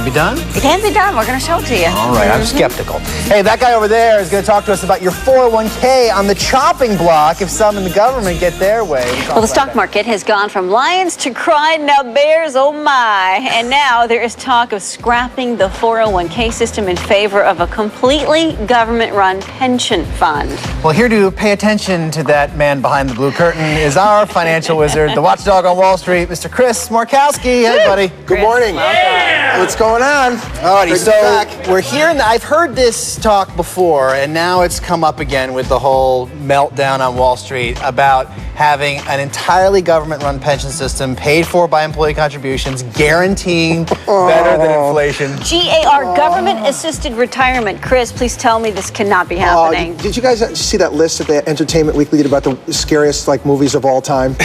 be done? It can be done. We're going to show it to you. All right, I'm skeptical. Hey, that guy over there is going to talk to us about your 401k on the chopping block if some in the government get their way. Well, the stock market has gone from lions to crying now bears, oh my. And now there is talk of scrapping the 401k system in favor of a completely government-run pension fund. Well, here to pay attention to that man behind the blue curtain is our financial wizard, the watchdog on Wall Street, Mr. Chris Markowski. Hey, buddy. Good morning. Yeah. What's going on? Alrighty, so we're hearing, I've heard this talk before, and now it's come up again with the whole meltdown on Wall Street about having an entirely government-run pension system paid for by employee contributions, guaranteeing better than inflation. GAR, government-assisted retirement. Chris, please tell me this cannot be happening. Did you guys see that list that the Entertainment Weekly did about the scariest movies of all time?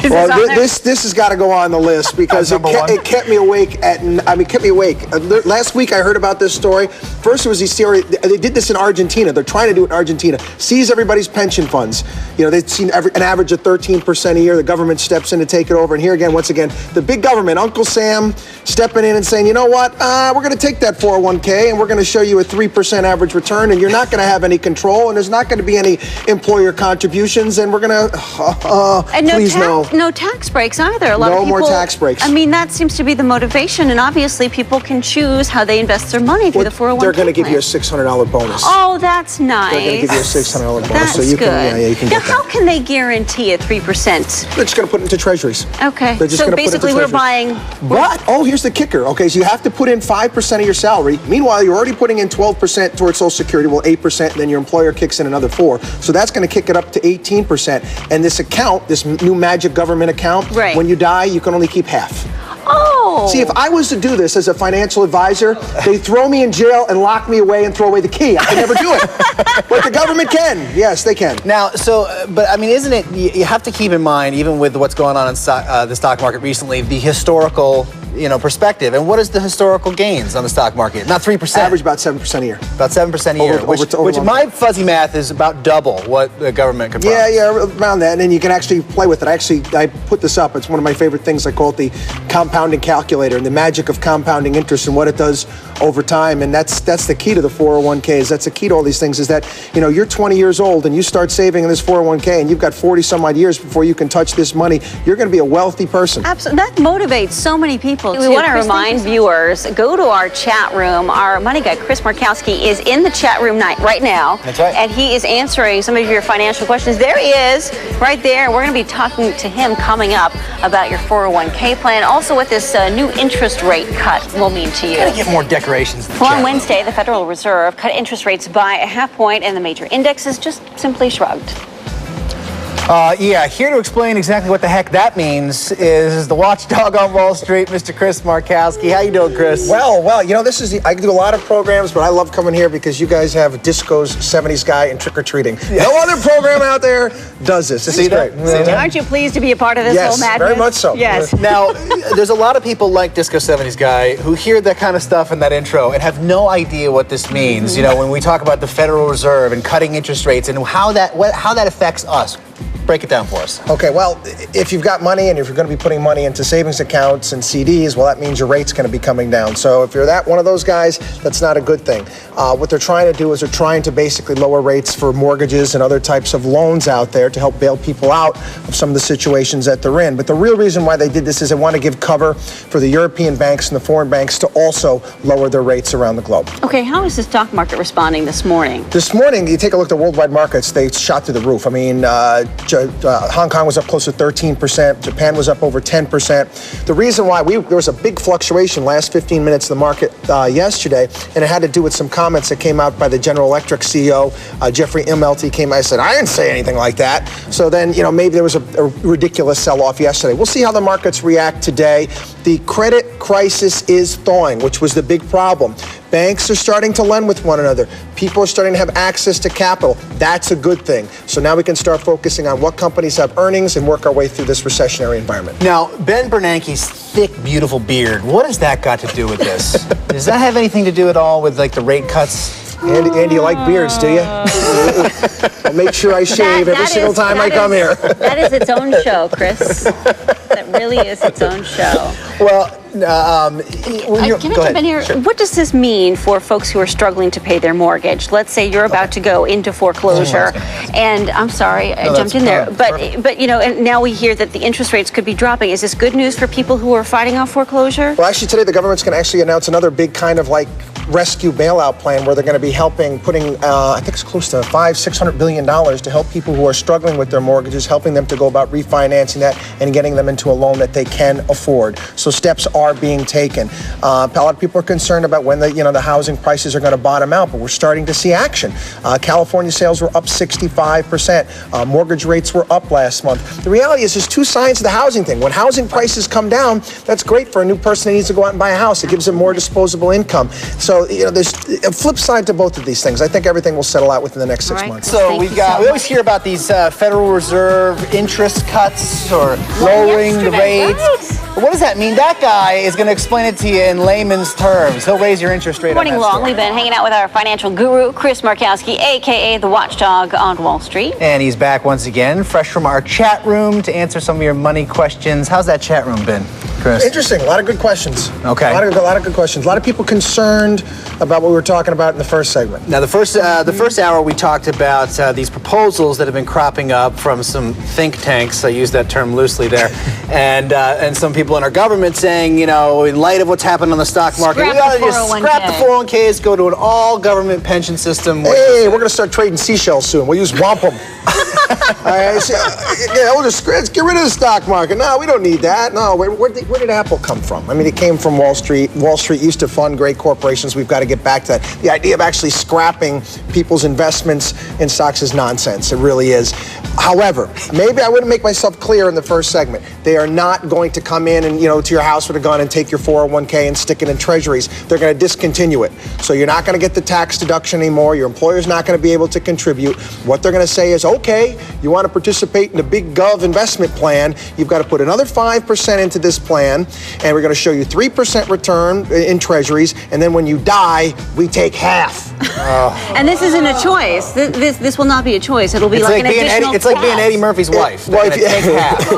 Well, this has got to go on the list because it kept me awake last week I heard about this story. First it was these theory. They did this in Argentina. They're trying to do it in Argentina. Seize everybody's pension funds. You know, they've seen an average of 13% a year. The government steps in to take it over. And here again, once again, the big government, Uncle Sam, stepping in and saying, you know what, we're going to take that 401k and we're going to show you a 3% average return, and you're not going to have any control, and there's not going to be any employer contributions, and we're going to, please no. No tax breaks either. A lot of people, more tax breaks. I mean, that seems to be the motivation, and obviously people can choose how they invest their money through the 401k. They're going to give you a $600 bonus. Oh, that's nice. They're going to give you a $600 bonus. That's so you good. can, you can now, get how that. can they guarantee a 3%? They're just going to put it into treasuries. Okay. They're just so going to put it into basically we're treasuries. buying... But, here's the kicker. Okay, so you have to put in 5% of your salary. Meanwhile, you're already putting in 12% towards Social Security, 8%, and then your employer kicks in another 4%. So that's going to kick it up to 18%. And this account, this new magic government account, when you die, you can only keep half. Oh. See, if I was to do this as a financial advisor, they throw me in jail and lock me away and throw away the key. I can never do it. But the government can. Yes, they can. Now, but I mean, isn't it, you have to keep in mind, even with what's going on in the stock market recently, the historical, perspective. And what is the historical gains on the stock market? Not 3%. Average about 7% a year. About 7% a year, which in my fuzzy math is about double what the government can promise. Yeah, around that. And then you can actually play with it. I put this up. It's one of my favorite things. I call it the compounding calculator and the magic of compounding interest and what it does over time. And that's the key to the 401ks. That's the key to all these things, is that, you're 20 years old and you start saving in this 401k and you've got 40 some odd years before you can touch this money. You're going to be a wealthy person. Absolutely. That motivates so many people. We want to remind viewers, go to our chat room. Our money guy, Chris Markowski, is in the chat room right now. That's right. And he is answering some of your financial questions. There he is, right there. We're going to be talking to him coming up about your 401k plan. Also what this new interest rate cut will mean to you. Gotta get more decorations. Well, on Wednesday, the Federal Reserve cut interest rates by a half point, and the major indexes just simply shrugged. Here to explain exactly what the heck that means is the watchdog on Wall Street, Mr. Chris Markowski. How you doing, Chris? Well, I do a lot of programs, but I love coming here because you guys have discos, 70s guy, and trick-or-treating. Yeah. No other program out there does this. This is great. Aren't you pleased to be a part of this whole madness? Yes, very much so. Yes. Now, there's a lot of people like Disco 70s Guy who hear that kind of stuff in that intro and have no idea what this means. When we talk about the Federal Reserve and cutting interest rates and how that affects us. Break it down for us. Okay, well, if you've got money and if you're going to be putting money into savings accounts and CDs, well, that means your rate's going to be coming down. So if you're one of those guys, that's not a good thing. What they're trying to do is they're trying to basically lower rates for mortgages and other types of loans out there to help bail people out of some of the situations that they're in. But the real reason why they did this is they want to give cover for the European banks and the foreign banks to also lower their rates around the globe. Okay, how is the stock market responding this morning? This morning, you take a look at the worldwide markets, they shot through the roof. I mean, Hong Kong was up close to 13%. Japan was up over 10%. The reason why there was a big fluctuation last 15 minutes of the market yesterday, and it had to do with some comments that came out by the General Electric CEO, Jeffrey Immelt. He came out and said, I didn't say anything like that. So then, maybe there was a ridiculous sell-off yesterday. We'll see how the markets react today. The credit crisis is thawing, which was the big problem. Banks are starting to lend with one another. People are starting to have access to capital. That's a good thing. So now we can start focusing on what companies have earnings and work our way through this recessionary environment. Now, Ben Bernanke's thick, beautiful beard, what has that got to do with this? Does that have anything to do at all with, the rate cuts? Andy, you like beards, do you? I'll make sure I shave every single time I come here. That is its own show, Chris. That really is its own show. Well, Can I jump in here? Sure. What does this mean for folks who are struggling to pay their mortgage? Let's say you're about to go into foreclosure, and I'm sorry, I jumped in there, but you know, and now we hear that the interest rates could be dropping. Is this good news for people who are fighting off foreclosure? Well, actually, today the government's going to actually announce another big kind of like rescue bailout plan where they're going to be putting I think it's close to $600 billion to help people who are struggling with their mortgages, helping them to go about refinancing that and getting them into a loan that they can afford. So steps are being taken. A lot of people are concerned about when the housing prices are going to bottom out, but we're starting to see action. California sales were up 65%. Mortgage rates were up last month. The reality is there's two sides to the housing thing. When housing prices come down, that's great for a new person that needs to go out and buy a house. It gives them more disposable income. So, there's a flip side to both of these things. I think everything will settle out within the next 6 months. So we always hear about these Federal Reserve interest cuts or lowering the rates. Right. What does that mean? That guy is going to explain it to you in layman's terms. He'll raise your interest rate. Morning long, we've been hanging out with our financial guru, Chris Markowski, a.k.a. the Watchdog on Wall Street. And he's back once again, fresh from our chat room to answer some of your money questions. How's that chat room been, Chris? Interesting. A lot of good questions. Okay. A lot of good questions. A lot of people concerned about what we were talking about in the first segment. Now, the first hour we talked about these proposals that have been cropping up from some think tanks. I use that term loosely there, and some people in our government saying, in light of what's happened on the stock market, we ought to just scrap the 401ks, go to an all-government pension system. Hey, we're going to start trading seashells soon. We'll use wampum. We'll just get rid of the stock market. No, we don't need that. No, where did Apple come from? I mean, it came from Wall Street. Wall Street used to fund great corporations. We've got to get back to that. The idea of actually scrapping people's investments in stocks is nonsense. It really is. However, maybe I wouldn't make myself clear in the first segment. They are not going to come in and, to your house with a gun and take your 401k and stick it in treasuries. They're going to discontinue it. So you're not going to get the tax deduction anymore. Your employer's not going to be able to contribute. What they're going to say is, okay, you want to participate in the big gov investment plan, you've got to put another 5% into this plan, and we're going to show you 3% return in treasuries, and then when you die, we take half. And this isn't a choice. This will not be a choice. It'll be like an additional It's like being Eddie Murphy's wife. Take half.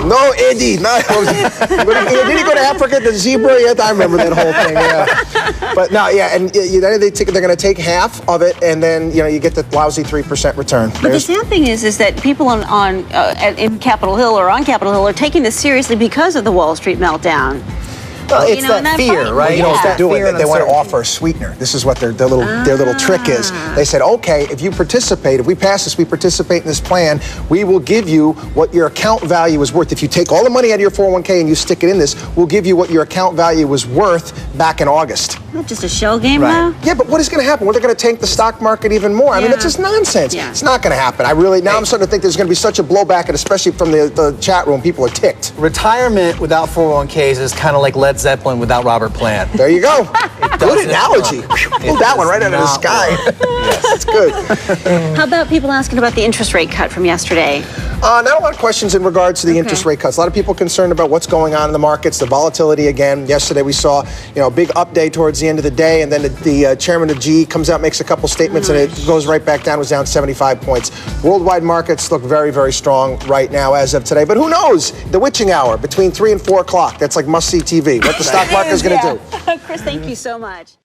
No, Eddie. No. Did he go to Africa, the zebra yet? I remember that whole thing, yeah. But no, yeah, and they're going to take half of it, and then, you get the lousy 3% return. But the sad thing is that people in Capitol Hill or on Capitol Hill are taking this seriously because of the Wall Street meltdown. Well, it's that fear, right? You know what they're doing? They want to offer a sweetener. This is what their little trick is. They said, okay, if you participate, if we pass this, we participate in this plan, we will give you what your account value is worth. If you take all the money out of your 401k and you stick it in this, we'll give you what your account value was worth back in August. Just a shell game now? Yeah, but what is going to happen? Well, they're going to tank the stock market even more. I mean, it's just nonsense. Yeah. It's not going to happen. I'm starting to think there's going to be such a blowback, and especially from the chat room, people are ticked. Retirement without 401ks is kind of like Led Zeppelin without Robert Plant. There you go. Good analogy. Pulled that one right out of the sky. That's good. How about people asking about the interest rate cut from yesterday? Not a lot of questions in regards to the interest rate cuts. A lot of people concerned about what's going on in the markets, the volatility again. Yesterday we saw, a big update towards the end of the day, and then the chairman of GE comes out, makes a couple statements, and it goes right back down. It was down 75 points. Worldwide markets look very, very strong right now as of today. But who knows? The witching hour between 3 and 4 o'clock. That's like must-see TV. What the stock market is going to do. Chris, thank you so much.